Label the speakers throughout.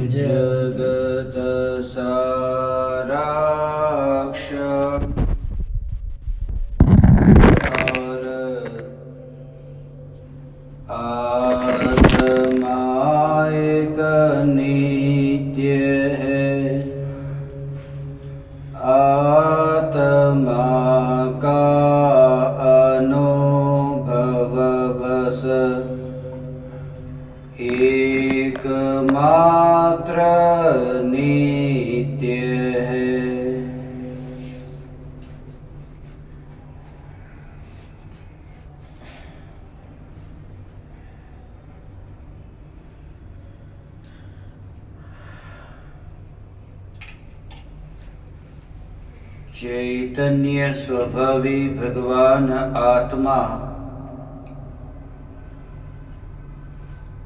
Speaker 1: जगत साराक्ष और आत्मा एक नित्य है। आत्मा का अनुभव बस एकमात्र नित्य है। चैतन्य स्वभावी भगवान आत्मा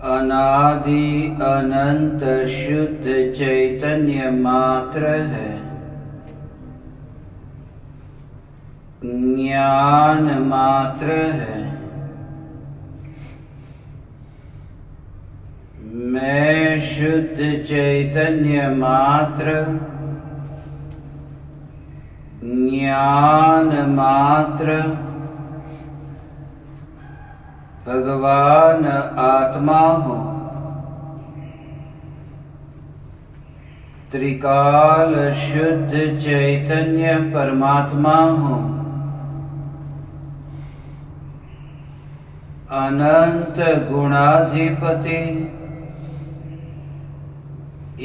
Speaker 1: अनादि अनंत शुद्ध चैतन्य मात्र है। ज्ञान मात्र है। मैं शुद्ध चैतन्य मात्र, ज्ञान मात्र, भगवान आत्मा हूँ। त्रिकाल शुद्ध चैतन्य परमात्मा हूँ। अनंत गुणाधिपति,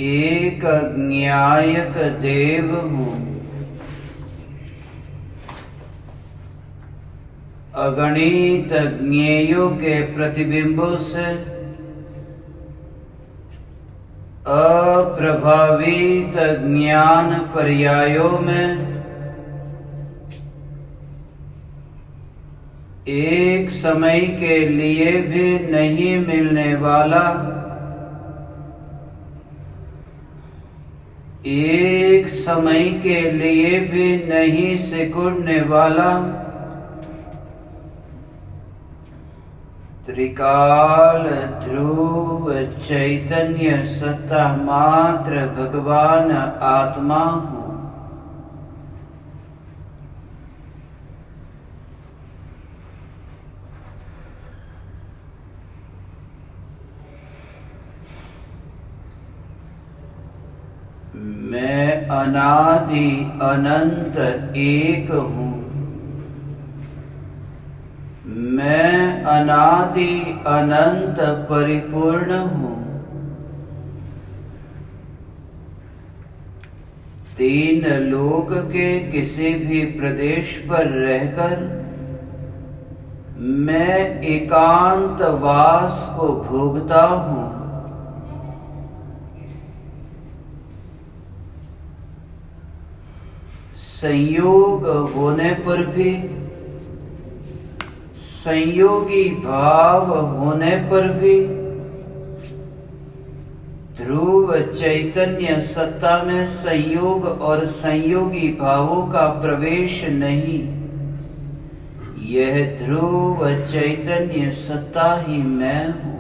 Speaker 1: एक ज्ञायक देव हूँ। अगणित ज्ञेयों के प्रतिबिंबों से अप्रभावित ज्ञान पर्यायों में एक समय के लिए भी नहीं मिलने वाला, एक समय के लिए भी नहीं सिकुड़ने वाला त्रिकाल ध्रुव चैतन्य सत्ता मात्र भगवान आत्मा हूँ। मैं अनादि अनंत एक हूँ। मैं अनादि अनंत परिपूर्ण हूँ। तीन लोक के किसी भी प्रदेश पर रहकर मैं एकांत वास को भोगता हूँ। संयोग होने पर भी, संयोगी भाव होने पर भी ध्रुव चैतन्य सत्ता में संयोग और संयोगी भावों का प्रवेश नहीं। यह ध्रुव चैतन्य सत्ता ही मैं हूँ।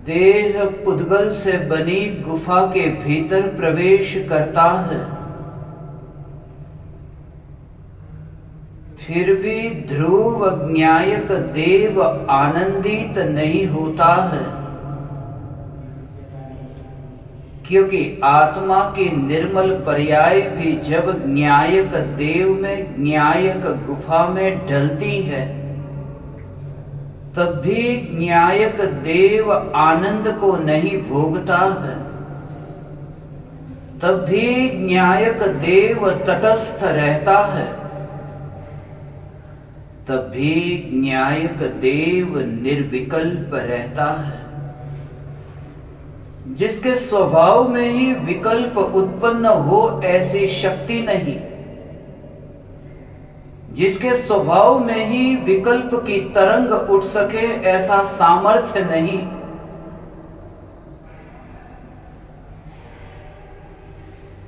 Speaker 1: देह पुद्गल से बनी गुफा के भीतर प्रवेश करता है, फिर भी ध्रुव ज्ञायक देव आनंदित नहीं होता है, क्योंकि आत्मा की निर्मल पर्याय भी जब ज्ञायक देव में, ज्ञायक गुफा में ढलती है, तब भी ज्ञायक देव आनंद को नहीं भोगता है। तब भी ज्ञायक देव तटस्थ रहता है। तब भी ज्ञायक देव निर्विकल्प रहता है। जिसके स्वभाव में ही विकल्प उत्पन्न हो ऐसी शक्ति नहीं। जिसके स्वभाव में ही विकल्प की तरंग उठ सके ऐसा सामर्थ्य नहीं।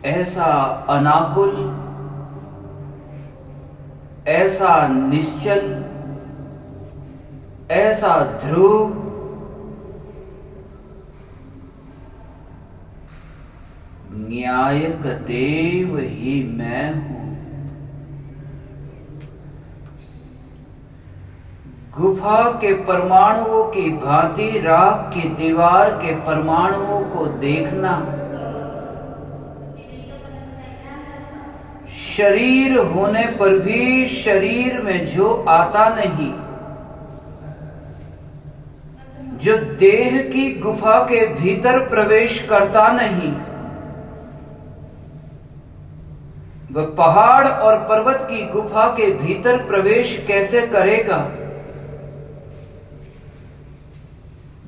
Speaker 1: ऐसा अनाकुल, ऐसा निश्चल, ऐसा ध्रुव, न्यायक देव ही मैं हूं। गुफा के परमाणुओं की भांति राख की दीवार के परमाणुओं को देखना, शरीर होने पर भी शरीर में जो आता नहीं, जो देह की गुफा के भीतर प्रवेश करता नहीं, वह पहाड़ और पर्वत की गुफा के भीतर प्रवेश कैसे करेगा?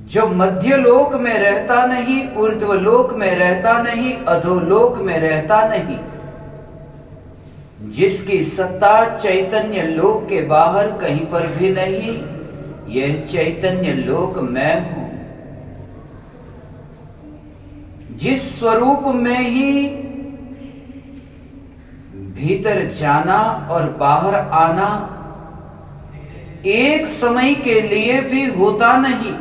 Speaker 1: जो मध्यलोक में रहता नहीं, ऊर्ध्वलोक में रहता नहीं, अधोलोक में रहता नहीं, जिसकी सत्ता चैतन्य लोक के बाहर कहीं पर भी नहीं, यह चैतन्य लोक मैं हूं। जिस स्वरूप में ही भीतर जाना और बाहर आना एक समय के लिए भी होता नहीं,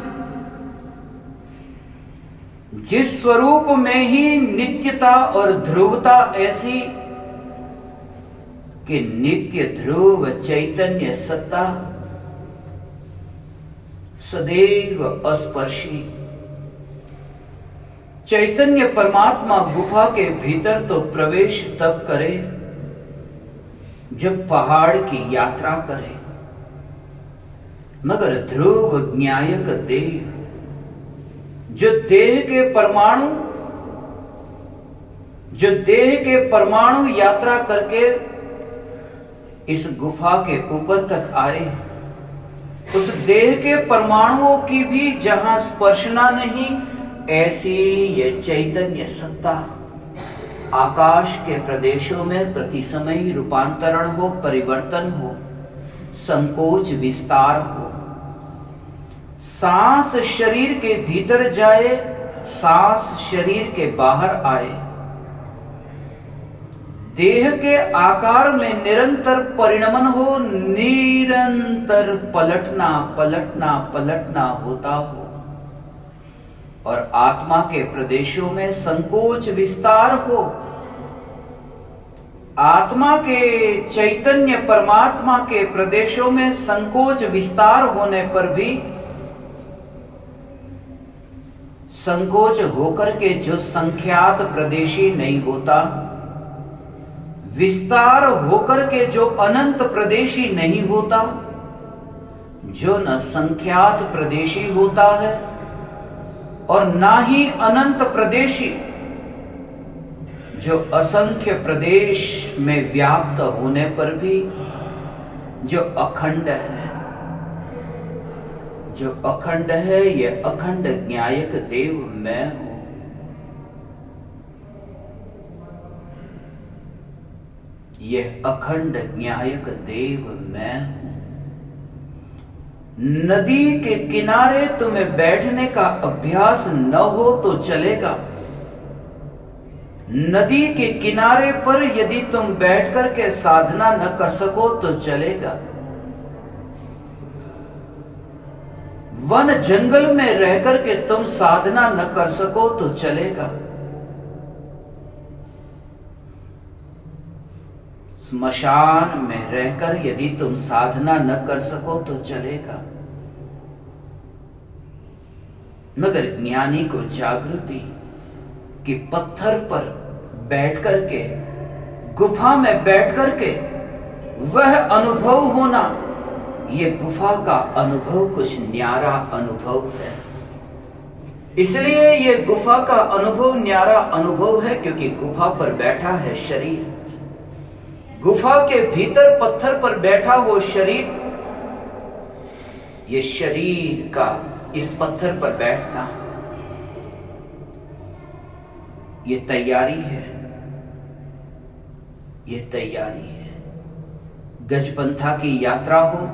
Speaker 1: जिस स्वरूप में ही नित्यता और ध्रुवता ऐसी कि नित्य ध्रुव चैतन्य सत्ता सदैव अस्पर्शी, चैतन्य परमात्मा गुफा के भीतर तो प्रवेश तब करे जब पहाड़ की यात्रा करे, मगर ध्रुव न्यायक देव जो देह के परमाणु यात्रा करके इस गुफा के ऊपर तक आए, उस देह के परमाणुओं की भी जहां स्पर्शना नहीं, ऐसी ये चैतन्य सत्ता आकाश के प्रदेशों में प्रति समय रूपांतरण हो, परिवर्तन हो, संकोच विस्तार हो। सांस शरीर के भीतर जाए, सांस शरीर के बाहर आए, देह के आकार में निरंतर परिणमन हो, निरंतर पलटना पलटना पलटना होता हो, और आत्मा के प्रदेशों में संकोच विस्तार हो। आत्मा के चैतन्य परमात्मा के प्रदेशों में संकोच विस्तार होने पर भी संकोच होकर के जो संख्यात प्रदेशी नहीं होता, विस्तार होकर के जो अनंत प्रदेशी नहीं होता, जो न संख्यात प्रदेशी होता है और ना ही अनंत प्रदेशी, जो असंख्य प्रदेश में व्याप्त होने पर भी जो अखंड है, जो अखंड है, यह अखंड न्यायक देव मैं हूं। यह अखंड न्यायक देव मैं हूं। नदी के किनारे तुम्हें बैठने का अभ्यास न हो तो चलेगा। नदी के किनारे पर यदि तुम बैठ करके साधना न कर सको तो चलेगा। वन जंगल में रह करके तुम साधना न कर सको तो चलेगा। स्मशान में रहकर यदि तुम साधना न कर सको तो चलेगा, मगर ज्ञानी को जागृति कि पत्थर पर बैठ करके, गुफा में बैठ करके वह अनुभव होना, यह गुफा का अनुभव कुछ न्यारा अनुभव है। इसलिए यह गुफा का अनुभव न्यारा अनुभव है क्योंकि गुफा पर बैठा है शरीर। गुफा के भीतर पत्थर पर बैठा हो शरीर, ये शरीर का इस पत्थर पर बैठना, ये तैयारी है, ये तैयारी है। गजपंथा की यात्रा हो,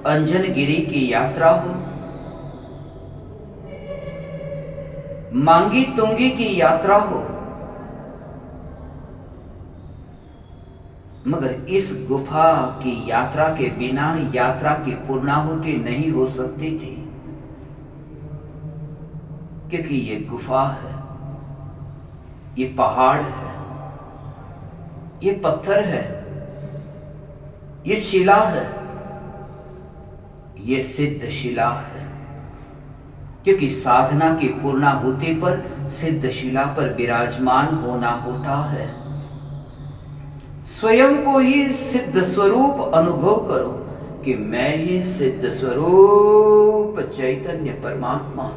Speaker 1: अंजनगिरी की यात्रा हो, मांगी तुंगी की यात्रा हो, मगर इस गुफा की यात्रा के बिना यात्रा की पूर्णाहुति नहीं हो सकती थी, क्योंकि ये गुफा है, ये पहाड़ है, ये पत्थर है, ये शिला है, ये सिद्ध शिला है। क्योंकि साधना की पूर्णाहुति पर सिद्ध शिला पर विराजमान होना होता है। स्वयं को ही सिद्ध स्वरूप अनुभव करो कि मैं ही सिद्ध स्वरूप चैतन्य परमात्मा,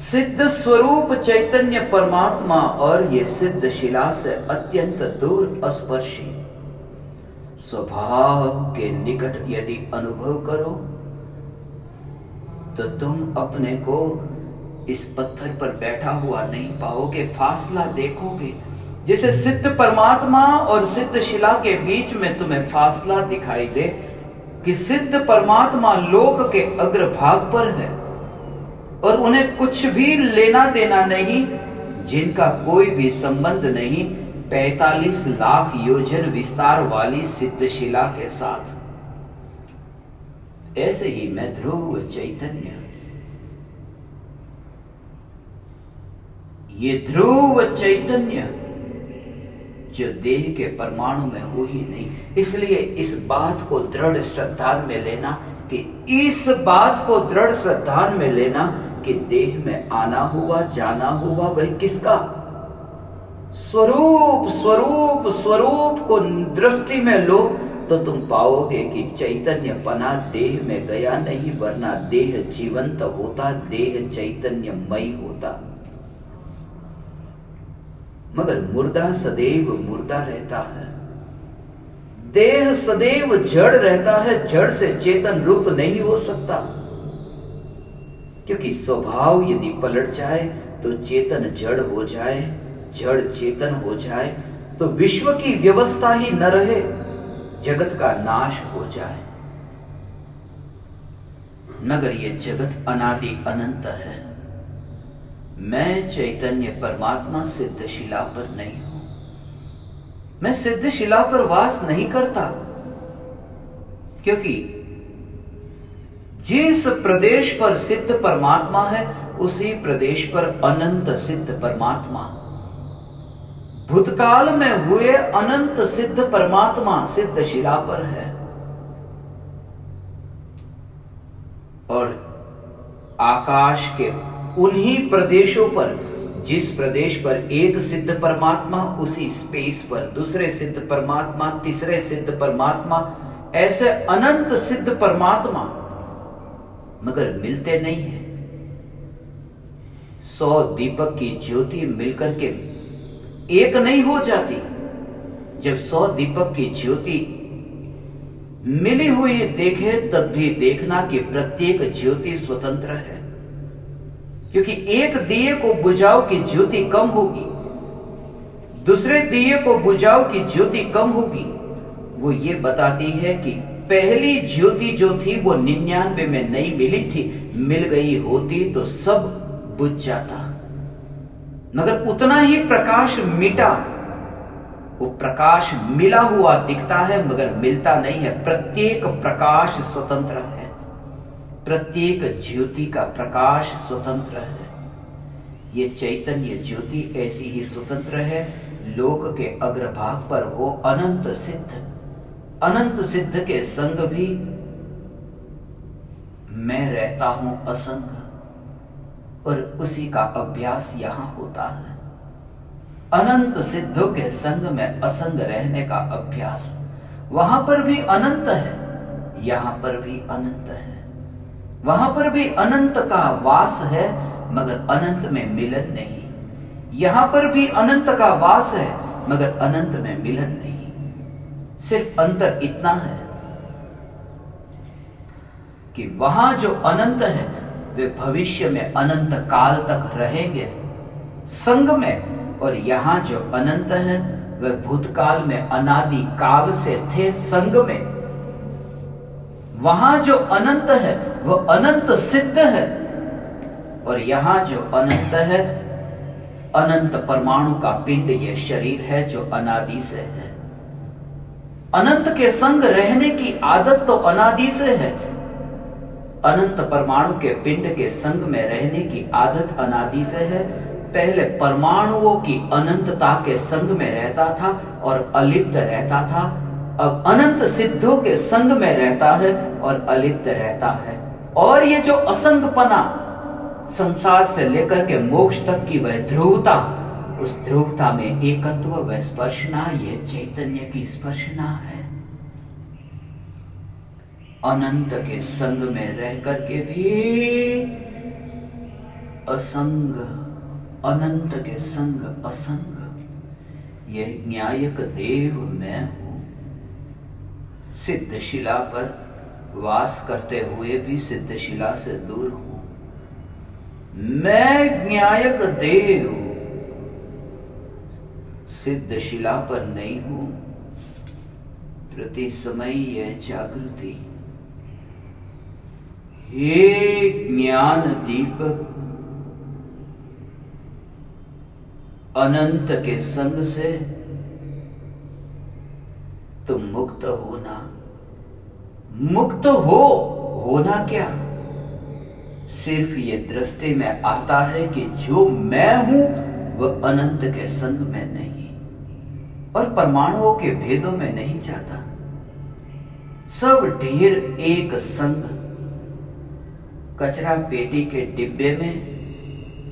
Speaker 1: सिद्ध स्वरूप चैतन्य परमात्मा, और ये सिद्ध शिला से अत्यंत दूर अस्पर्शी स्वभाव के निकट यदि अनुभव करो तो तुम अपने को इस पत्थर पर बैठा हुआ नहीं पाओगे, फासला देखोगे। जैसे सिद्ध परमात्मा और सिद्ध शिला के बीच में तुम्हें फासला दिखाई दे कि सिद्ध परमात्मा लोक के अग्रभाग पर है और उन्हें कुछ भी लेना देना नहीं, जिनका कोई भी संबंध नहीं 45 लाख योजन विस्तार वाली सिद्ध शिला के साथ। ऐसे ही मैं ध्रुव चैतन्य, ये ध्रुव चैतन्य जो देह के परमाणु में हो ही नहीं। इसलिए इस बात को दृढ़ श्रद्धा में लेना कि इस बात को दृढ़ श्रद्धा में लेना कि देह में आना हुआ जाना हुआ वह किसका स्वरूप स्वरूप स्वरूप को दृष्टि में लो तो तुम पाओगे कि चैतन्य पना देह में गया नहीं, वरना देह जीवंत होता, देह चैतन्यमय होता। मगर मुर्दा सदैव मुर्दा रहता है, देह सदैव जड़ रहता है, जड़ से चेतन रूप नहीं हो सकता। क्योंकि स्वभाव यदि पलट जाए तो चेतन जड़ हो जाए, जड़ चेतन हो जाए तो विश्व की व्यवस्था ही न रहे, जगत का नाश हो जाए। मगर यह जगत अनादि अनंत है। मैं चैतन्य परमात्मा सिद्ध शिला पर नहीं हूं, मैं सिद्ध शिला पर वास नहीं करता, क्योंकि जिस प्रदेश पर सिद्ध परमात्मा है उसी प्रदेश पर अनंत सिद्ध परमात्मा, भूतकाल में हुए अनंत सिद्ध परमात्मा सिद्ध शिला पर है। और आकाश के उन्हीं प्रदेशों पर, जिस प्रदेश पर एक सिद्ध परमात्मा उसी स्पेस पर दूसरे सिद्ध परमात्मा, तीसरे सिद्ध परमात्मा, ऐसे अनंत सिद्ध परमात्मा, मगर मिलते नहीं है। 100 दीपक की ज्योति मिलकर के एक नहीं हो जाती। जब 100 दीपक की ज्योति मिली हुई देखे तब भी देखना कि प्रत्येक ज्योति स्वतंत्र है, क्योंकि एक दिए को बुझाओ की ज्योति कम होगी, दूसरे दिए को बुझाओ की ज्योति कम होगी। वो ये बताती है कि पहली ज्योति जो थी वो 99 में नहीं मिली थी, मिल गई होती तो सब बुझ जाता, मगर उतना ही प्रकाश मिटा। वो प्रकाश मिला हुआ दिखता है मगर मिलता नहीं है। प्रत्येक प्रकाश स्वतंत्र है, प्रत्येक ज्योति का प्रकाश स्वतंत्र है। ये चैतन्य ज्योति ऐसी ही स्वतंत्र है। लोक के अग्रभाग पर हो अनंत सिद्ध, अनंत सिद्ध के संग भी मैं रहता हूं असंग, और उसी का अभ्यास यहां होता है। अनंत सिद्धों के संग में असंग रहने का अभ्यास। वहां पर भी अनंत है, यहां पर भी अनंत है। वहां पर भी अनंत का वास है मगर अनंत में मिलन नहीं। यहां पर भी अनंत का वास है मगर अनंत में मिलन नहीं। सिर्फ अंतर इतना है कि वहां जो अनंत है वे भविष्य में अनंत काल तक रहेंगे संग में, और यहां जो अनंत है वह भूतकाल में अनादि काल से थे संग में। वहां जो अनंत है वह अनंत सिद्ध है, और यहां जो अनंत है, अनंत परमाणु का पिंड ये शरीर है जो अनादि से है। अनंत के संग रहने की आदत तो अनादि से है, अनंत परमाणु के पिंड के संग में रहने की आदत अनादि से है। पहले परमाणुओं की अनंतता के संग में रहता था और अलिप्त रहता था, अब अनंत सिद्धों के संग में रहता है और अलिप्त रहता है। और ये जो असंगपना, संसार से लेकर के मोक्ष तक की वह ध्रुवता, उस ध्रुवता में एकत्व व स्पर्शना, यह चैतन्य की स्पर्शना है। अनंत के संग में रह करके भी असंग, अनंत के संग असंग, यह न्यायक देव मैं हूं। सिद्धशिला पर वास करते हुए भी सिद्धशिला से दूर हूं। मैं न्यायक देव सिद्धशिला पर नहीं हूं। प्रति समय यह जागृति, हे ज्ञान दीपक, अनंत के संग से तुम मुक्त होना। मुक्त होना क्या? सिर्फ ये दृष्टि में आता है कि जो मैं हूं वह अनंत के संग में नहीं और परमाणुओं के भेदों में नहीं जाता। सब ढेर एक संग, कचरा पेटी के डिब्बे में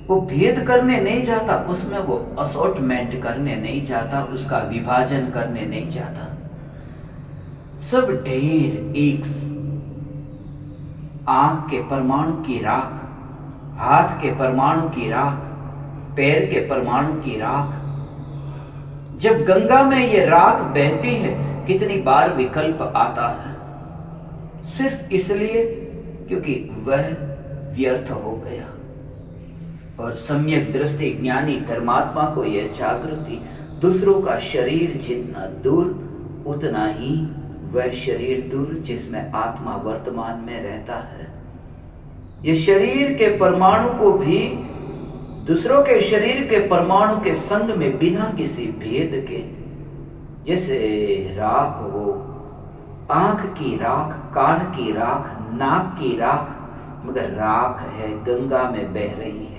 Speaker 1: वो भेद करने नहीं जाता, उसमें वो असॉर्टमेंट करने नहीं जाता, उसका विभाजन करने नहीं जाता। सब ढेर एक, आंख के परमाणु की राख, हाथ के परमाणु की राख, पैर के परमाणु की राख। जब गंगा में ये राख बहती है, कितनी बार विकल्प आता है, सिर्फ इसलिए क्योंकि वह व्यर्थ हो गया। और सम्यक दृष्टि ज्ञानी धर्मात्मा को यह जागृति, दूसरों का शरीर जितना दूर उतना ही वह शरीर दूर जिसमें आत्मा वर्तमान में रहता है। ये शरीर के परमाणु को भी दूसरों के शरीर के परमाणु के संग में बिना किसी भेद के, जैसे राख हो, आंख की राख, कान की राख, नाक की राख, मगर राख है, गंगा में बह रही है।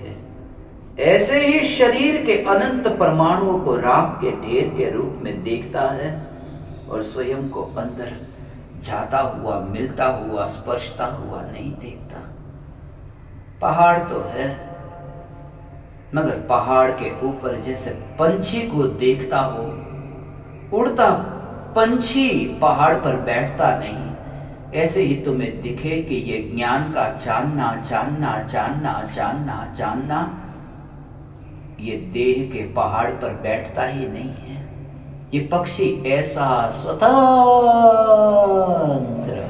Speaker 1: ऐसे ही शरीर के अनंत परमाणुओं को राख के ढेर के रूप में देखता है और स्वयं को अंदर जाता हुआ, मिलता हुआ, स्पर्शता हुआ नहीं देखता। पहाड़ तो है, मगर पहाड़ के ऊपर जैसे पंछी को देखता हो, उड़ता पंछी पहाड़ पर बैठता नहीं, ऐसे ही तुम्हें दिखे कि ये ज्ञान का जानना जानना जानना जानना जानना ये देह के पहाड़ पर बैठता ही नहीं है। ये पक्षी ऐसा स्वतंत्र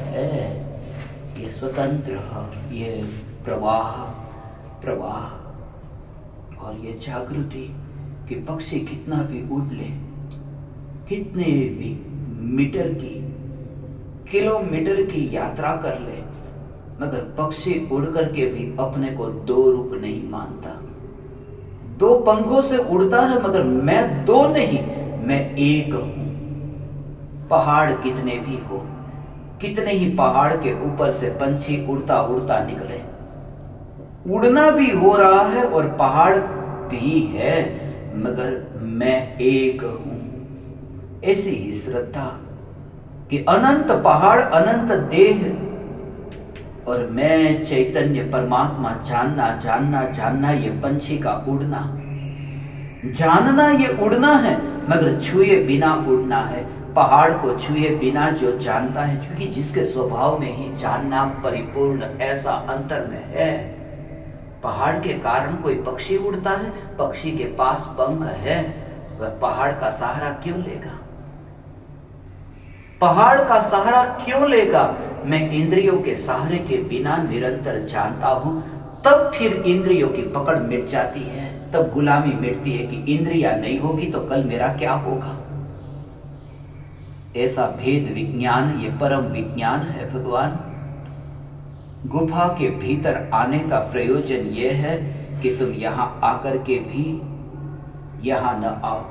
Speaker 1: है, ये स्वतंत्र है, ये प्रवाह और ये जागृति कि पक्षी कितना भी उड़ ले, कितने भी मीटर की, किलोमीटर की यात्रा कर ले, मगर पक्षी उड़ करके भी अपने को दो रूप नहीं मानता। दो पंखों से उड़ता है, मगर मैं दो नहीं, मैं एक हूं। पहाड़ कितने भी हो, कितने ही पहाड़ के ऊपर से पंछी उड़ता उड़ता निकले, उड़ना भी हो रहा है और पहाड़ भी है, मगर मैं एक हूं। ऐसी ही श्रद्धा कि अनंत पहाड़, अनंत देह और मैं चैतन्य परमात्मा जानना जानना जानना, ये पंछी का उड़ना, जानना ये उड़ना है, मगर छुए बिना उड़ना है। पहाड़ को छुए बिना जो जानता है, क्योंकि जिसके स्वभाव में ही जानना परिपूर्ण ऐसा अंतर में है। पहाड़ के कारण कोई पक्षी उड़ता है, पक्षी के पास पंख है, वह पहाड़ का सहारा क्यों लेगा? पहाड़ का सहारा क्यों लेगा? मैं इंद्रियों के सहारे के बिना निरंतर जानता हूं, तब फिर इंद्रियों की पकड़ मिट जाती है, तब गुलामी मिटती है कि इंद्रियां नहीं होगी तो कल मेरा क्या होगा। ऐसा भेद विज्ञान, ये परम विज्ञान है भगवान। गुफा के भीतर आने का प्रयोजन यह है कि तुम यहां आकर के भी यहां न आओ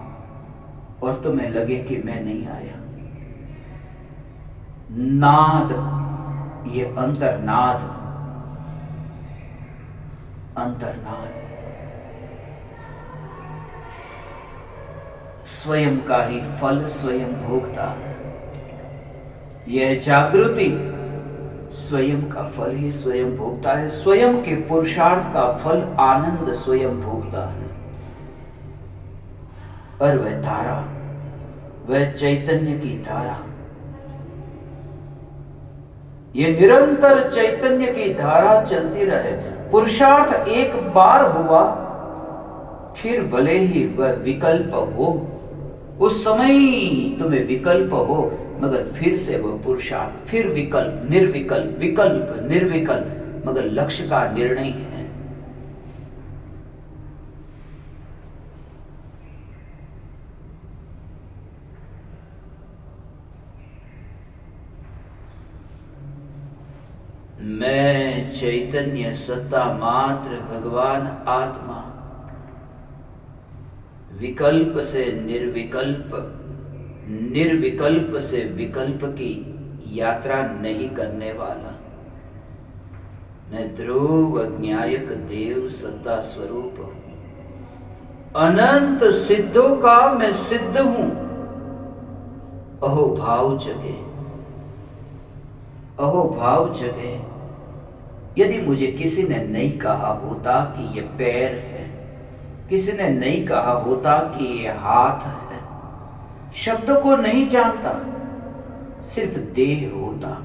Speaker 1: और तुम्हें लगे कि मैं नहीं आया। नाद, ये अंतर्नाद, अंतर्नाद स्वयं का ही फल स्वयं भोगता है। यह जागृति स्वयं का फल ही स्वयं भोगता है। स्वयं के पुरुषार्थ का फल आनंद स्वयं भोगता है। और वह धारा, वह चैतन्य की धारा, ये निरंतर चैतन्य की धारा चलती रहे। पुरुषार्थ एक बार हुआ, फिर भले ही वह विकल्प हो, उस समय तुम्हें विकल्प हो, मगर फिर से वह पुरुषार्थ, फिर विकल्प, निर्विकल्प, विकल्प, निर्विकल्प, मगर लक्ष्य का निर्णय है। मैं चैतन्य सत्ता मात्र भगवान आत्मा विकल्प से निर्विकल्प, निर्विकल्प से विकल्प की यात्रा नहीं करने वाला। मैं ध्रुव ज्ञायक देव सत्ता स्वरूप हूं। अनंत सिद्धों का मैं सिद्ध हूं। अहो भाव जगे, अहो भाव जगे। यदि मुझे किसी ने नहीं कहा होता कि ये पैर है, किसी ने नहीं कहा होता कि ये हाथ है, शब्दों को नहीं जानता, सिर्फ देह होता,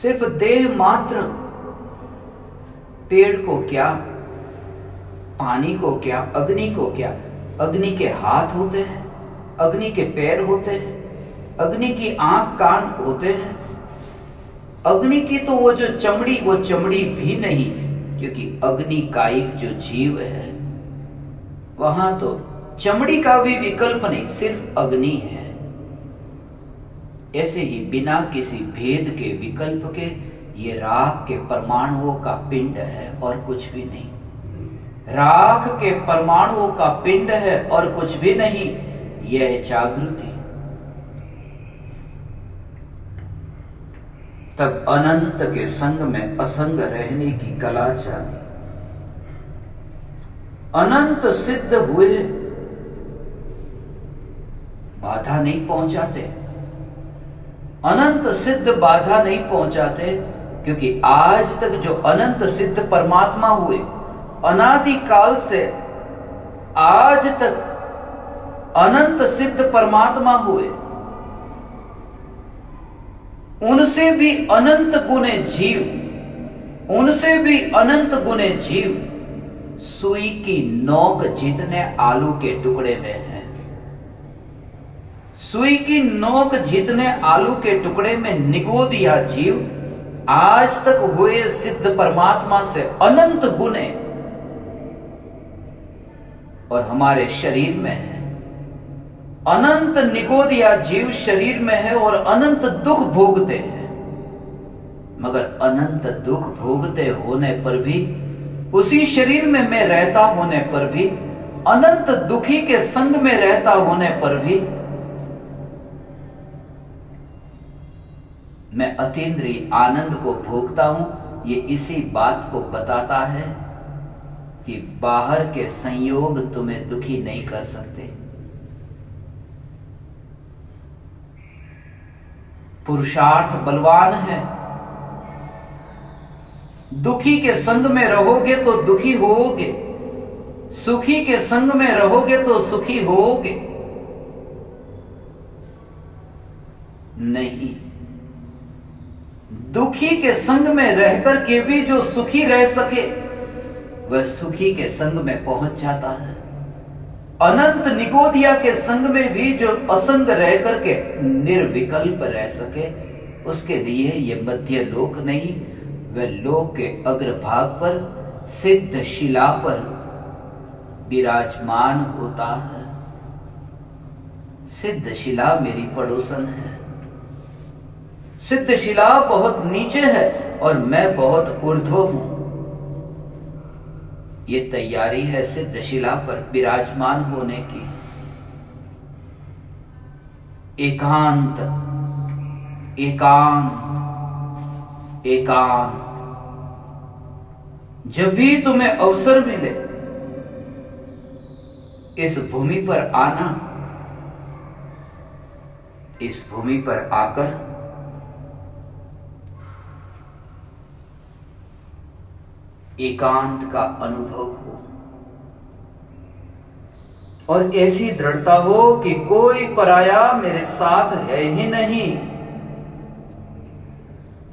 Speaker 1: सिर्फ देह मात्र। पेड़ को क्या, पानी को क्या, अग्नि को क्या? अग्नि के हाथ होते हैं, अग्नि के पैर होते हैं, अग्नि की आंख कान होते हैं। अग्नि की तो वो जो चमड़ी, वो चमड़ी भी नहीं, क्योंकि अग्नि कायिक जो जीव है वहां तो चमड़ी का भी विकल्प नहीं, सिर्फ अग्नि है। ऐसे ही बिना किसी भेद के, विकल्प के, ये राख के परमाणुओं का पिंड है और कुछ भी नहीं। राख के परमाणुओं का पिंड है और कुछ भी नहीं। यह जागृति तब अनंत के संग में असंग रहने की कला जानी। अनंत सिद्ध हुए, बाधा नहीं पहुंचाते। अनंत सिद्ध बाधा नहीं पहुंचाते, क्योंकि आज तक जो अनंत सिद्ध परमात्मा हुए, अनादि काल से आज तक अनंत सिद्ध परमात्मा हुए, उनसे भी अनंत गुने जीव, उनसे भी अनंत गुने जीव सुई की नोक जितने आलू के टुकड़े में है। सुई की नोक जितने आलू के टुकड़े में निगो दिया जीव, आज तक हुए सिद्ध परमात्मा से अनंत गुने और हमारे शरीर में है। अनंत निगो दिया जीव शरीर में है और अनंत दुख भोगते हैं। मगर अनंत दुख भोगते होने पर भी, उसी शरीर में मैं रहता होने पर भी, अनंत दुखी के संग में रहता होने पर भी मैं अतीन्द्रिय आनंद को भोगता हूं। ये इसी बात को बताता है कि बाहर के संयोग तुम्हें दुखी नहीं कर सकते। पुरुषार्थ बलवान है। दुखी के संग में रहोगे तो दुखी होगे, सुखी के संग में रहोगे तो सुखी होगे। नहीं, दुखी के संग में रहकर के भी जो सुखी रह सके, वह सुखी के संग में पहुंच जाता है। अनंत निगोदिया के संग में भी जो असंग रह करके निर्विकल्प रह सके, उसके लिए ये मध्य लोक नहीं, वह लोक के अग्रभाग पर सिद्ध शिला पर विराजमान होता है। सिद्धशिला मेरी पड़ोसन है। सिद्धशिला बहुत नीचे है और मैं बहुत ऊर्ध्व हूं। ये तैयारी है सिद्धशिला पर विराजमान होने की। एकांत, एकांत, एकांत। जब भी तुम्हें अवसर मिले इस भूमि पर आना, इस भूमि पर आकर एकांत का अनुभव हो और ऐसी दृढ़ता हो कि कोई पराया मेरे साथ है ही नहीं।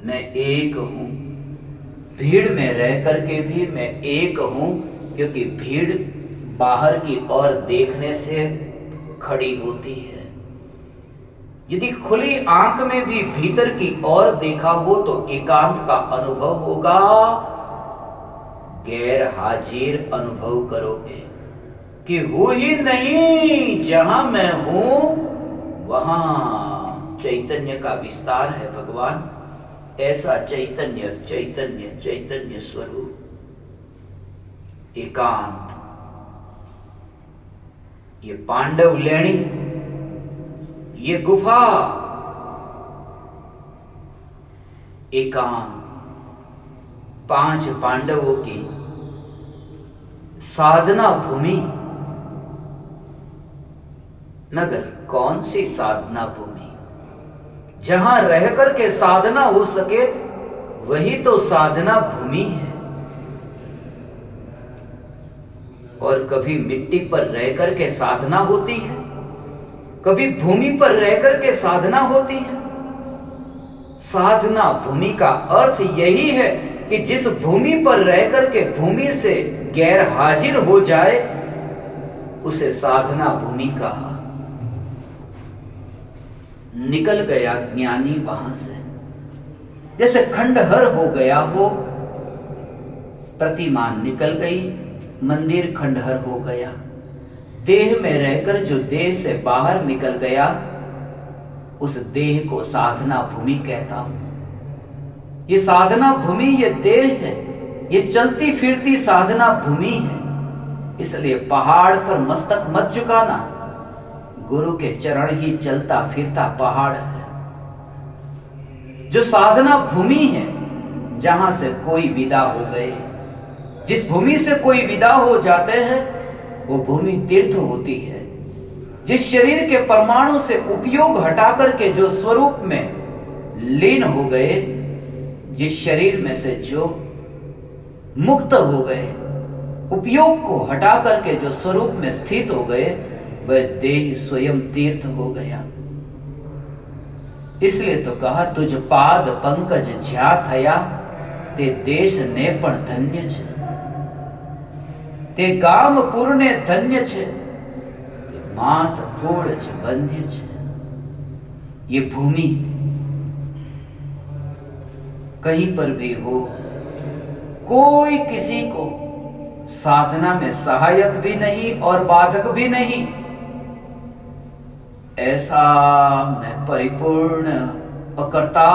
Speaker 1: मैं एक हूं। भीड़ में रह करके भी मैं एक हूं, क्योंकि भीड़ बाहर की ओर देखने से खड़ी होती है। यदि खुली आंख में भी भीतर की ओर देखा हो तो एकांत का अनुभव होगा। गैर हाजिर अनुभव करोगे कि हो ही नहीं। जहां मैं हूं वहां चैतन्य का विस्तार है भगवान। ऐसा चैतन्य, चैतन्य, चैतन्य स्वरूप एकांत। ये पांडव लेणी, ये गुफा एकांत। 5 पांडवों की साधना भूमि। नगर कौन सी साधना भूमि? जहां रह करके साधना हो सके वही तो साधना भूमि है। और कभी मिट्टी पर रह करके साधना होती है, कभी भूमि पर रह करके साधना होती है। साधना भूमि का अर्थ यही है कि जिस भूमि पर रह करके भूमि से गैर हाजिर हो जाए उसे साधना भूमि कहा। निकल गया ज्ञानी वहां से, जैसे खंडहर हो गया हो। प्रतिमा निकल गई, मंदिर खंडहर हो गया। देह में रहकर जो देह से बाहर निकल गया उस देह को साधना भूमि कहता हूं। ये साधना भूमि, ये देह है, ये चलती फिरती साधना भूमि है। इसलिए पहाड़ पर मस्तक मत झुकाना। गुरु के चरण ही चलता फिरता पहाड़ है। जो साधना भूमि है, जहां से कोई विदा हो गए, जिस भूमि से कोई विदा हो जाते हैं वो भूमि तीर्थ होती है। जिस शरीर के परमाणु से उपयोग हटा करके जो स्वरूप में लीन हो गए, जिस शरीर में से जो मुक्त हो गए, उपयोग को हटा करके जो स्वरूप में स्थित हो गए, वह देह स्वयं तीर्थ हो गया। इसलिए तो कहा तुझ पाद पंकज ज्या थया ते देश ने पण धन्य छे, ते गामपुर ने धन्य छे, मात कोड़ च बंध्य छे। ये भूमि कहीं पर भी हो, कोई किसी को साधना में सहायक भी नहीं और बाधक भी नहीं। ऐसा मैं परिपूर्ण अकर्ता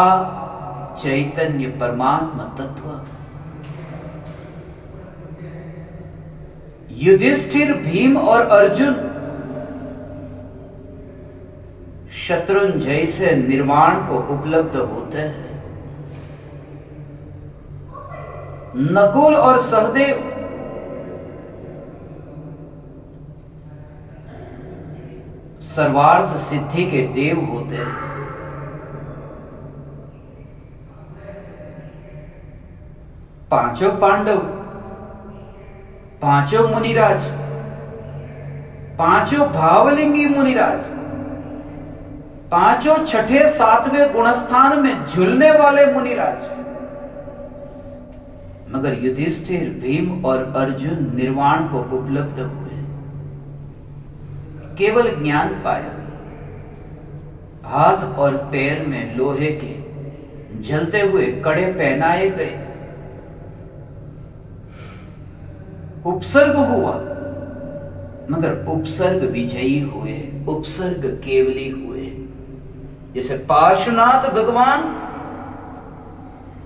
Speaker 1: चैतन्य परमात्मा तत्व। युधिष्ठिर, भीम और अर्जुन शत्रुंजय से निर्वाण को उपलब्ध होते हैं। नकुल और सहदेव सर्वार्थ सिद्धि के देव होते हैं। पांचों पांडव, पांचों मुनिराज, पांचों भावलिंगी मुनिराज, पांचों छठे सातवें गुणस्थान में झूलने वाले मुनिराज। मगर युधिष्ठिर, भीम और अर्जुन निर्वाण को उपलब्ध हुए, केवल ज्ञान पाया। हाथ और पैर में लोहे के जलते हुए कड़े पहनाए गए, उपसर्ग हुआ, मगर उपसर्ग विजयी हुए, उपसर्ग केवली हुए। जैसे पार्श्वनाथ भगवान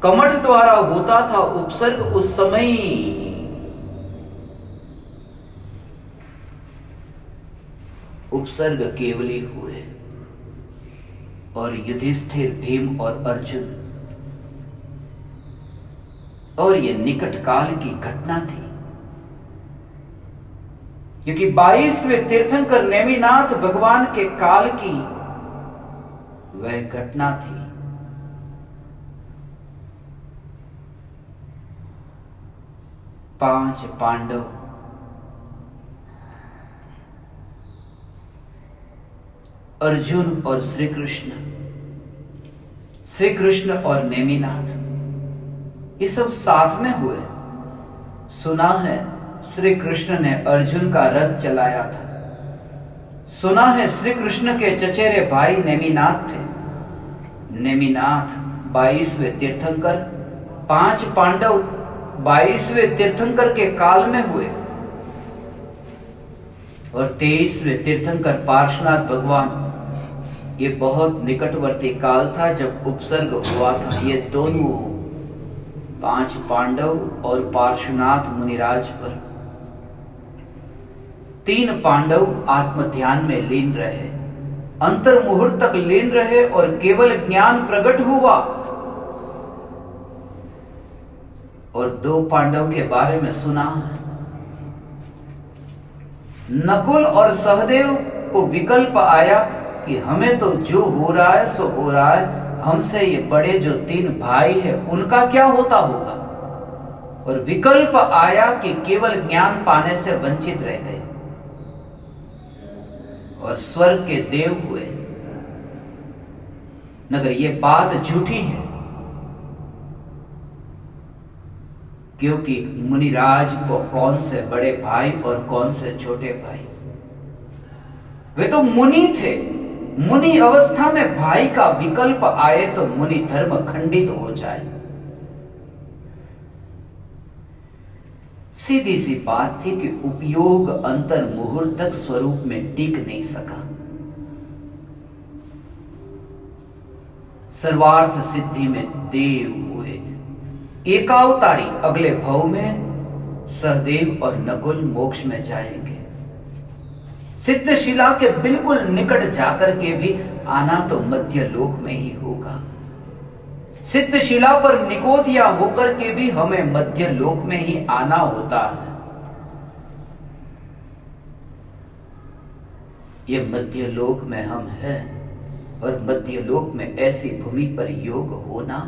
Speaker 1: कमठ द्वारा होता था उपसर्ग, उस समय उपसर्ग केवली हुए। और युधिष्ठिर, भीम और अर्जुन, और यह निकट काल की घटना थी, क्योंकि 22वें तीर्थंकर नेमिनाथ भगवान के काल की वह घटना थी। पांच पांडव अर्जुन और श्री कृष्ण और नेमिनाथ, ये सब साथ में हुए। सुना है श्री कृष्ण ने अर्जुन का रथ चलाया था। सुना है श्री कृष्ण के चचेरे भाई नेमिनाथ थे। नेमिनाथ 22वें तीर्थंकर, 5 पांडव 22वें तीर्थंकर के काल में हुए, और 23वें तीर्थंकर पार्श्वनाथ भगवान, ये बहुत निकटवर्ती काल था जब उपसर्ग हुआ था। ये दोनों 5 पांडव और पार्श्वनाथ मुनिराज पर। 3 पांडव आत्म ध्यान में लीन रहे, अंतर मुहूर्त तक लीन रहे, और केवल ज्ञान प्रकट हुआ। और 2 पांडव के बारे में सुना है, नकुल और सहदेव को विकल्प आया कि हमें तो जो हो रहा है सो हो रहा है, हमसे ये बड़े जो 3 भाई हैं उनका क्या होता होगा। और विकल्प आया कि केवल ज्ञान पाने से वंचित रह गए और स्वर्ग के देव हुए। मगर ये बात झूठी है, क्योंकि मुनिराज को कौन से बड़े भाई और कौन से छोटे भाई, वे तो मुनि थे। मुनि अवस्था में भाई का विकल्प आए तो मुनि धर्म खंडित हो जाए। सीधी सी बात थी कि उपयोग अंतर मुहूर्त तक स्वरूप में टिक नहीं सका। सर्वार्थ सिद्धि में देव हुए, एकावतारी। अगले भव में सहदेव और नकुल मोक्ष में जाएंगे। सिद्धशिला के बिल्कुल निकट जाकर के भी आना तो मध्य लोक में ही होगा। सिद्धशिला पर निकोदिया होकर के भी हमें मध्य लोक में ही आना होता है। ये मध्य लोक में हम हैं, और मध्य लोक में ऐसी भूमि पर योग होना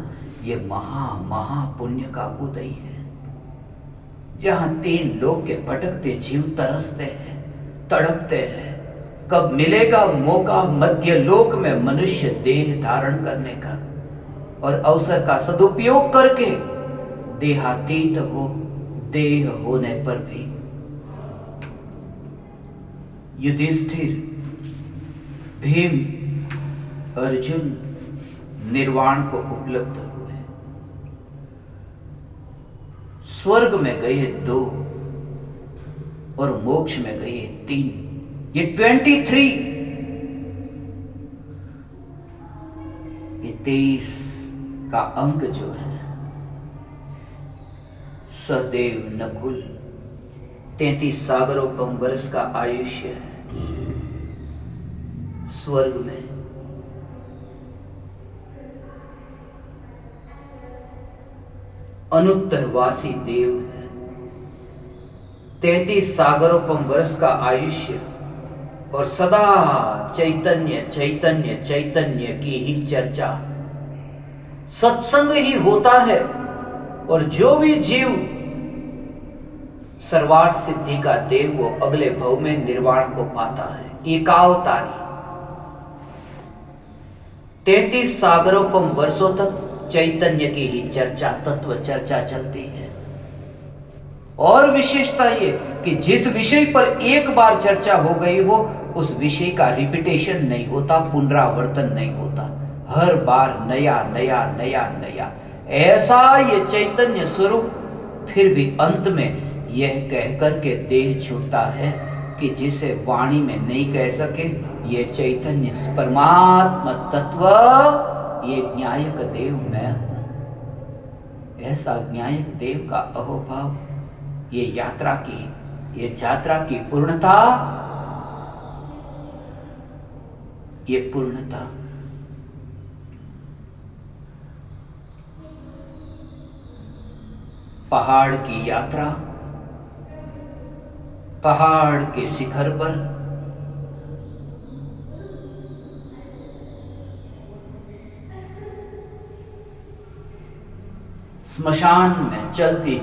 Speaker 1: ये महा पुण्य का उदय है, जहां 3 लोक के भटकते जीव तरसते हैं, तड़पते हैं। कब मिलेगा मौका मध्य लोक में मनुष्य देह धारण करने का, और अवसर का सदुपयोग करके देहातीत हो, देह होने पर भी। युधिष्ठिर, भीम, अर्जुन निर्वाण को उपलब्ध हुए। स्वर्ग में गए 2 और मोक्ष में गए 3। ये 23, ये 23 का अंक जो है, सहदेव, नकुल, 33 सागरोपम वर्ष का आयुष्य है। स्वर्ग में अनुत्तरवासी देव है। 33 सागरोपम वर्ष का आयुष्य, और सदा चैतन्य चैतन्य चैतन्य की ही चर्चा, सत्संग ही होता है। और जो भी जीव सर्वार्थ सिद्धि का देव, वो अगले भव में निर्वाण को पाता है। एकावतारी 33 सागरोपम वर्षों तक चैतन्य की ही चर्चा, तत्व चर्चा चलती है। और विशेषता ये कि जिस विषय पर एक बार चर्चा हो गई हो, उस विषय का रिपीटेशन नहीं होता, पुनरावर्तन नहीं होता। हर बार नया नया नया नया, ऐसा ये चैतन्य स्वरूप। फिर भी अंत में यह कहकर के देह छूटता है कि जिसे वाणी में नहीं कह सके, ये चैतन्य परमात्मा तत्व, ये ज्ञायक देव मैं हूं। ऐसा ज्ञायक देव का अहोभाव, ये यात्रा की पूर्णता, ये पूर्णता। पहाड़ की यात्रा, पहाड़ के शिखर पर स्मशान में जलती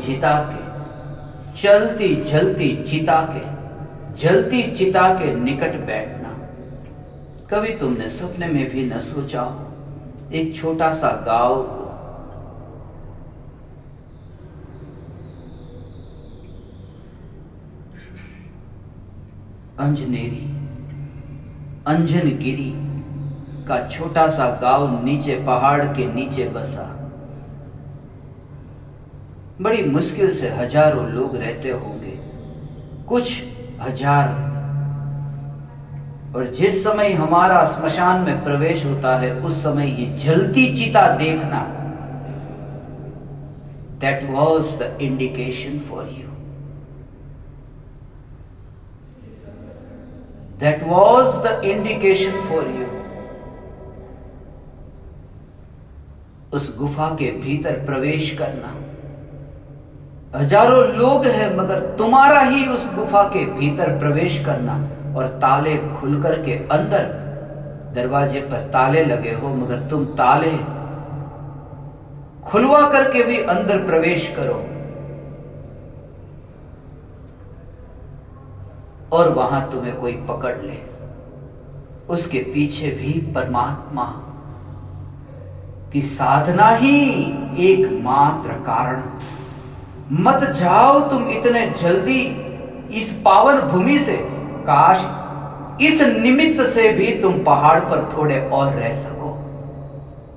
Speaker 1: चिता के निकट बैठना। कभी तुमने सपने में भी न सोचा हो, एक छोटा सा गांव, अंजनगिरी का छोटा सा गांव नीचे पहाड़ के नीचे बसा। बड़ी मुश्किल से हजारों लोग रहते होंगे, कुछ हजार। और जिस समय हमारा स्मशान में प्रवेश होता है, उस समय ये जलती चिता देखना, that was the indication for you. That was the indication for you. उस गुफा के भीतर प्रवेश करना। हजारों लोग हैं, मगर तुम्हारा ही उस गुफा के भीतर प्रवेश करना, और ताले खुल करके अंदर, दरवाजे पर ताले लगे हो मगर तुम ताले खुलवा करके भी अंदर प्रवेश करो, और वहां तुम्हें कोई पकड़ ले। उसके पीछे भी परमात्मा की साधना ही एकमात्र कारण। मत जाओ तुम इतने जल्दी इस पावन भूमि से, काश इस निमित्त से भी तुम पहाड़ पर थोड़े और रह सको।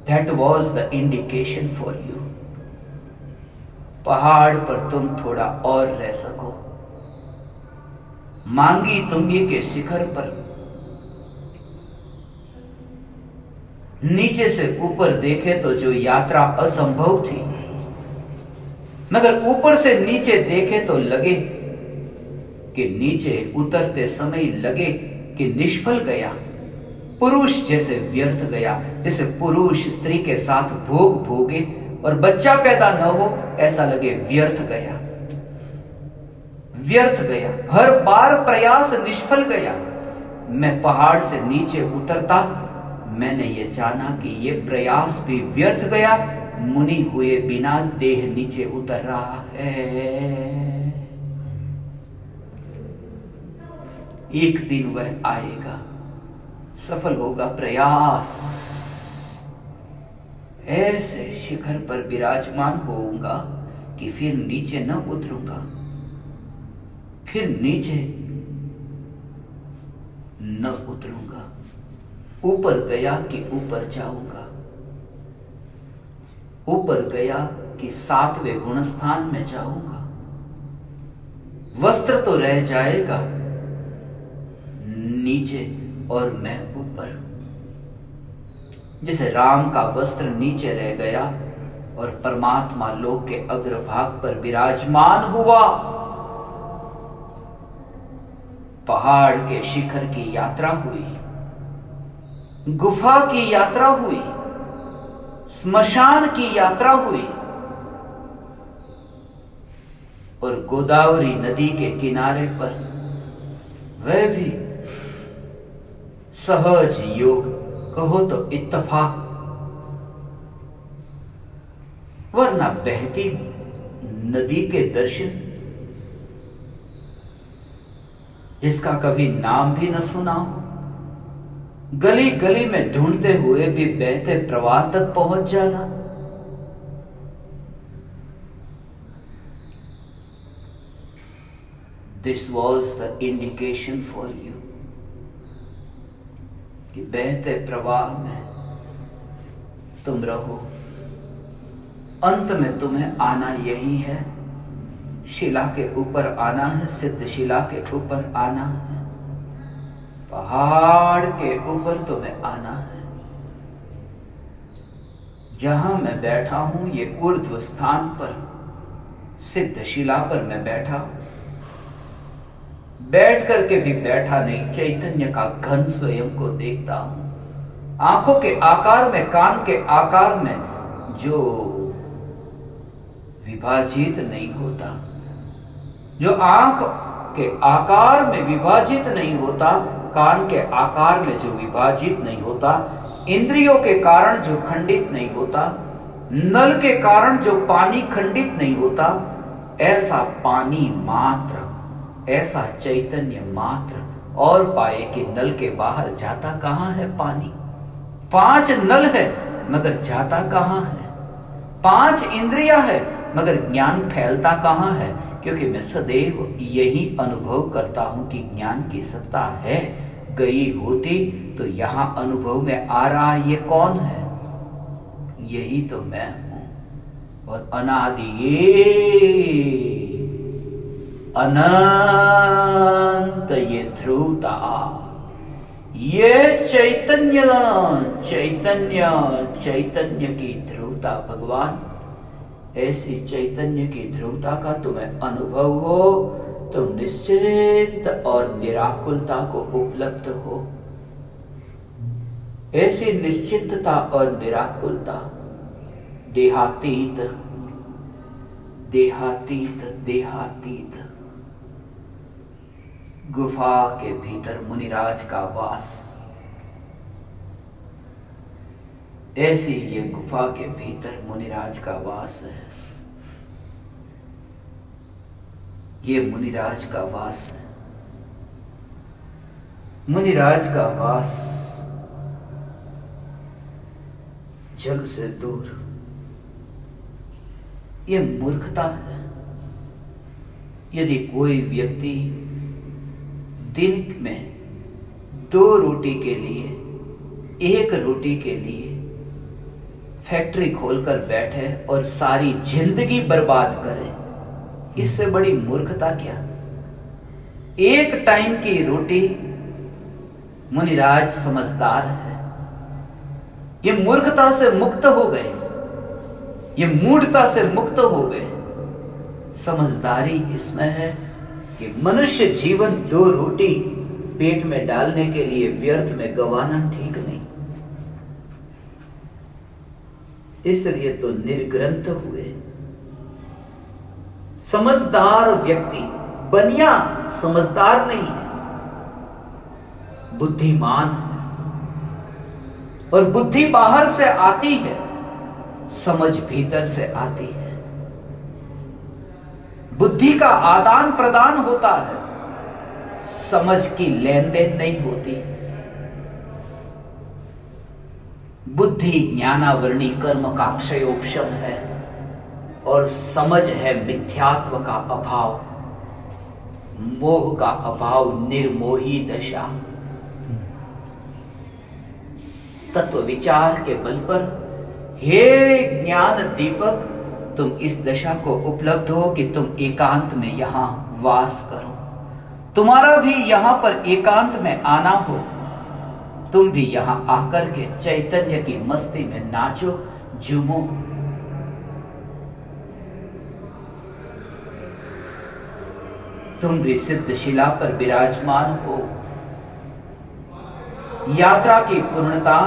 Speaker 1: That was the indication for you. पहाड़ पर तुम थोड़ा और रह सको। मांगी तुंगी के शिखर पर नीचे से ऊपर देखे तो जो यात्रा असंभव थी, मगर ऊपर से नीचे देखे तो लगे कि नीचे उतरते समय लगे कि निष्फल गया, पुरुष जैसे व्यर्थ गया, जैसे पुरुष स्त्री के साथ भोग भोगे और बच्चा पैदा न हो, ऐसा लगे व्यर्थ गया, हर बार प्रयास निष्फल गया। मैं पहाड़ से नीचे उतरता, मैंने ये जाना कि ये प्रयास भी व्यर्थ गया, मुनि हुए बिना देह नीचे उतर रहा है। एक दिन वह आएगा, सफल होगा प्रयास। ऐसे शिखर पर विराजमान होऊंगा कि फिर नीचे न उतरूंगा, फिर नीचे न उतरूंगा। ऊपर गया कि ऊपर जाऊंगा, ऊपर गया कि 7वें गुणस्थान में जाऊंगा। वस्त्र तो रह जाएगा नीचे और मैं ऊपर। जैसे राम का वस्त्र नीचे रह गया और परमात्मा लोक के अग्रभाग पर विराजमान हुआ। पहाड़ के शिखर की यात्रा हुई, गुफा की यात्रा हुई, स्मशान की यात्रा हुई, और गोदावरी नदी के किनारे पर वह भी सहज योग, कहो तो इत्तफाक, वरना बहती नदी के दर्शन जिसका कभी नाम भी न सुना हो, गली गली में ढूंढते हुए भी बहते प्रवाह तक पहुंच जाना। This was the indication for you कि बहते प्रवाह में तुम रहो। अंत में तुम्हें आना यही है, शिला के ऊपर आना है, सिद्ध शिला के ऊपर आना है, पहाड़ के ऊपर तुम्हें आना है। जहां मैं बैठा हूं ये ऊर्ध्व स्थान पर, सिद्ध शिला पर मैं बैठा हूं। बैठ करके भी बैठा नहीं, चैतन्य का घन स्वयं को देखता हूं। आंखों के आकार में, कान के आकार में जो विभाजित नहीं होता, जो आंख के आकार में विभाजित नहीं होता, कान के आकार में जो विभाजित नहीं होता, इंद्रियों के कारण जो खंडित नहीं होता, नल के कारण जो पानी खंडित नहीं होता, ऐसा पानी मात्र, ऐसा चैतन्य मात्र। और पाए कि नल के बाहर जाता कहां है पानी। 5 नल है मगर जाता कहां है, 5 इंद्रियां है मगर ज्ञान फैलता कहां है। क्योंकि मैं सदैव यही अनुभव करता हूं कि ज्ञान की सत्ता है। गई होती तो यहां अनुभव में आ रहा ये कौन है, यही तो मैं हूं। और अनादि अनंत ये ध्रुवता, ये चैतन्य चैतन्य चैतन्य की ध्रुवता भगवान, ऐसी चैतन्य की ध्रुवता का तुम्हें अनुभव हो, तुम निश्चित और निराकुलता को उपलब्ध हो। ऐसी निश्चितता और निराकुलता, देहातीत देहातीत देहातीत, गुफा के भीतर मुनिराज का वास। ऐसी ये गुफा के भीतर मुनिराज का वास है, ये मुनिराज का वास है। मुनिराज का वास जग से दूर, ये मूर्खता है। यदि कोई व्यक्ति दिन में 2 रोटी के लिए, 1 रोटी के लिए फैक्ट्री खोलकर बैठे और सारी जिंदगी बर्बाद करे, इससे बड़ी मूर्खता क्या। 1 टाइम की रोटी, मुनिराज समझदार है, ये मूर्खता से मुक्त हो गए, ये मूढ़ता से मुक्त हो गए। समझदारी इसमें है कि मनुष्य जीवन 2 रोटी पेट में डालने के लिए व्यर्थ में गंवाना ठीक नहीं। इसलिए तो निर्ग्रंथ हुए। समझदार व्यक्ति, बनिया समझदार नहीं है, बुद्धिमान है। और बुद्धि बाहर से आती है, समझ भीतर से आती है। बुद्धि का आदान प्रदान होता है, समझ की लेन देन नहीं होती। बुद्धि ज्ञानावरणी कर्म का क्षयोपशम है और समझ है मिथ्यात्व का अभाव, मोह का अभाव, निर्मोही दशा। तत्व विचार के बल पर हे ज्ञान दीपक, तुम इस दशा को उपलब्ध हो कि तुम एकांत में यहां वास करो। तुम्हारा भी यहां पर एकांत में आना हो, तुम भी यहां आकर के चैतन्य की मस्ती में नाचो, झूमो। तुम भी सिद्ध शिला पर विराजमान हो। यात्रा की पूर्णता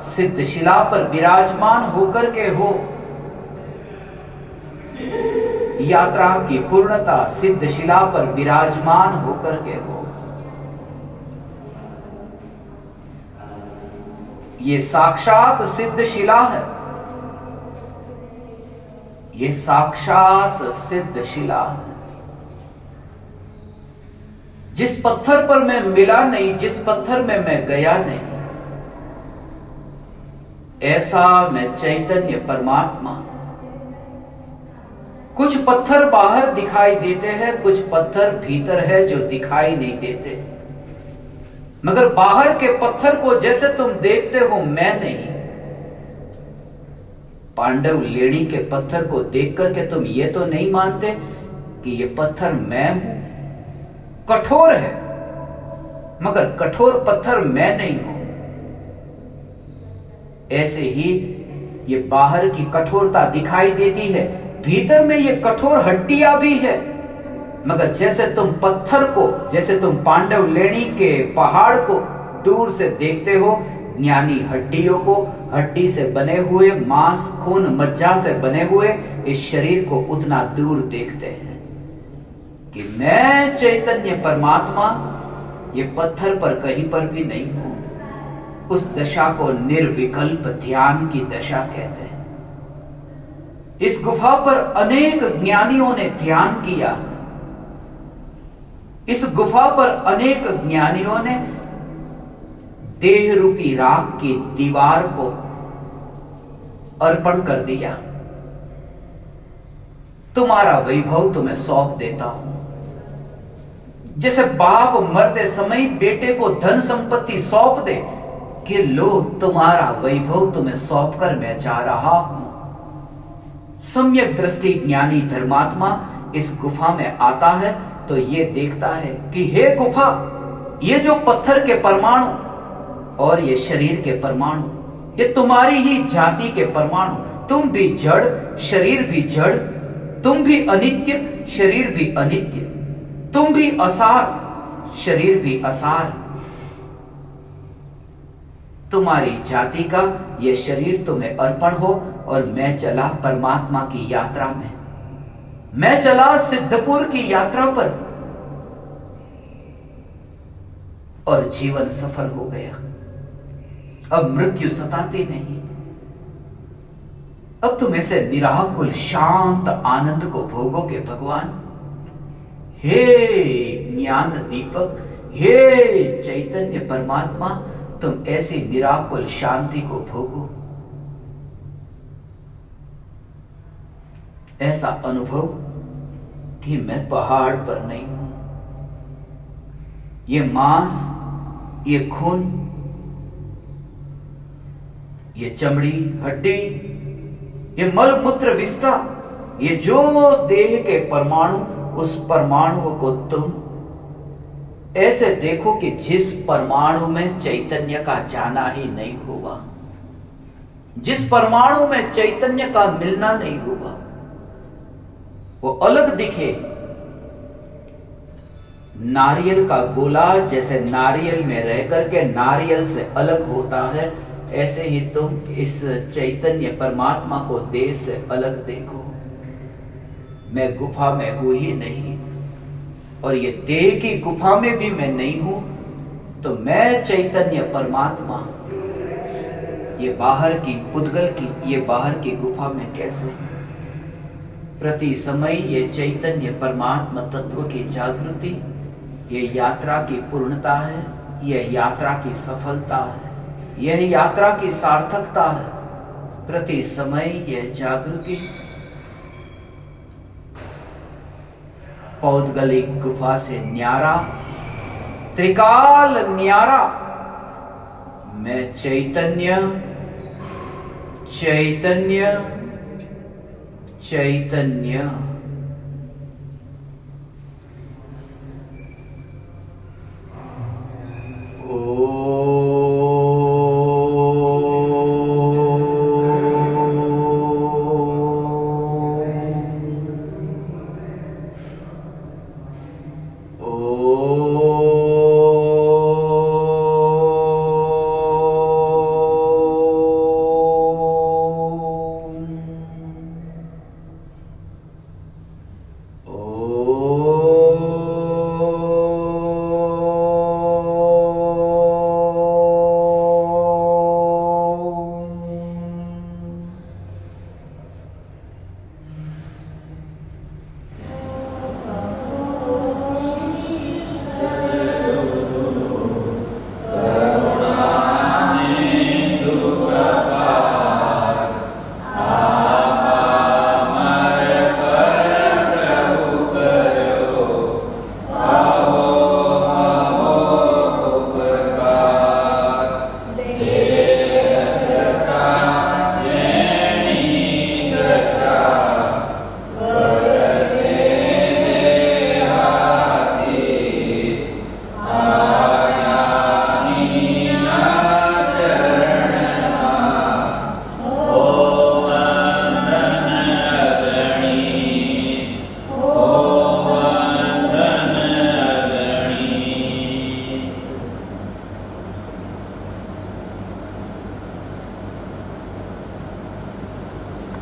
Speaker 1: सिद्ध शिला पर विराजमान होकर के हो। यात्रा की पूर्णता सिद्ध शिला पर विराजमान होकर के हो। ये साक्षात सिद्ध शिला है, ये साक्षात सिद्ध शिला है। जिस पत्थर पर मैं मिला नहीं, जिस पत्थर में मैं गया नहीं, ऐसा मैं चैतन्य परमात्मा। कुछ पत्थर बाहर दिखाई देते हैं, कुछ पत्थर भीतर है जो दिखाई नहीं देते। मगर बाहर के पत्थर को जैसे तुम देखते हो, मैं नहीं। पांडव लेणी के पत्थर को देख करके तुम ये तो नहीं मानते कि ये पत्थर मैं हूं। कठोर है, मगर कठोर पत्थर मैं नहीं हूं। ऐसे ही ये बाहर की कठोरता दिखाई देती है, भीतर में ये कठोर हड्डियां भी है। मगर जैसे तुम पत्थर को, जैसे तुम पांडव लेणी के पहाड़ को दूर से देखते हो, यानी हड्डियों को, हड्डी से बने हुए, मांस खून मज्जा से बने हुए इस शरीर को उतना दूर देखते हैं कि मैं चैतन्य परमात्मा ये पत्थर पर कहीं पर भी नहीं हूं। उस दशा को निर्विकल्प ध्यान की दशा कहते हैं। इस गुफा पर अनेक ज्ञानियों ने ध्यान किया। इस गुफा पर अनेक ज्ञानियों ने देह रूपी राख की दीवार को अर्पण कर दिया। तुम्हारा वैभव तुम्हें सौंप देता हूं। जैसे बाप मरते समय बेटे को धन संपत्ति सौंप दे कि लो तुम्हारा वैभव तुम्हें सौंप कर मैं जा रहा हूं। सम्यक दृष्टि ज्ञानी धर्मात्मा इस गुफा में आता है तो ये देखता है कि हे गुफा, ये जो पत्थर के परमाणु और ये शरीर के परमाणु, ये तुम्हारी ही जाति के परमाणु। तुम भी जड़, शरीर भी जड़। तुम भी अनित्य, शरीर भी अनित्य। तुम भी असार, शरीर भी असार। तुम्हारी जाति का ये शरीर तुम्हें अर्पण हो और मैं चला परमात्मा की यात्रा में। मैं चला सिद्धपुर की यात्रा पर और जीवन सफल हो गया। अब मृत्यु सताती नहीं। अब तुम ऐसे निराकुल शांत आनंद को भोगोगे भगवान। हे ज्ञान दीपक, हे चैतन्य परमात्मा, तुम ऐसी निराकुल शांति को भोगो। ऐसा अनुभव कि मैं पहाड़ पर नहीं हूं। ये मांस, ये खून, ये चमड़ी, हड्डी, ये मल मूत्र विष्ठा, ये जो देह के परमाणु, उस परमाणु को तुम ऐसे देखो कि जिस परमाणु में चैतन्य का जाना ही नहीं हुआ, जिस परमाणु में चैतन्य का मिलना नहीं हुआ, वो अलग दिखे। नारियल का गोला जैसे नारियल में रह करके नारियल से अलग होता है, ऐसे ही तुम इस चैतन्य परमात्मा को देह से अलग देखो। मैं गुफा में हूं ही नहीं, और ये देह की गुफा में भी मैं नहीं हूं, तो मैं चैतन्य परमात्मा ये बाहर की पुद्गल की, ये बाहर की गुफा में कैसे? प्रति समय ये चैतन्य परमात्मा तत्व की जागृति, ये यात्रा की पूर्णता है, यह यात्रा की सफलता है, यह यात्रा की सार्थकता है। प्रति समय यह जागृति पौद्गलिक गुफा से न्यारा, त्रिकाल न्यारा, मैं चैतन्य चैतन्य चैतन्य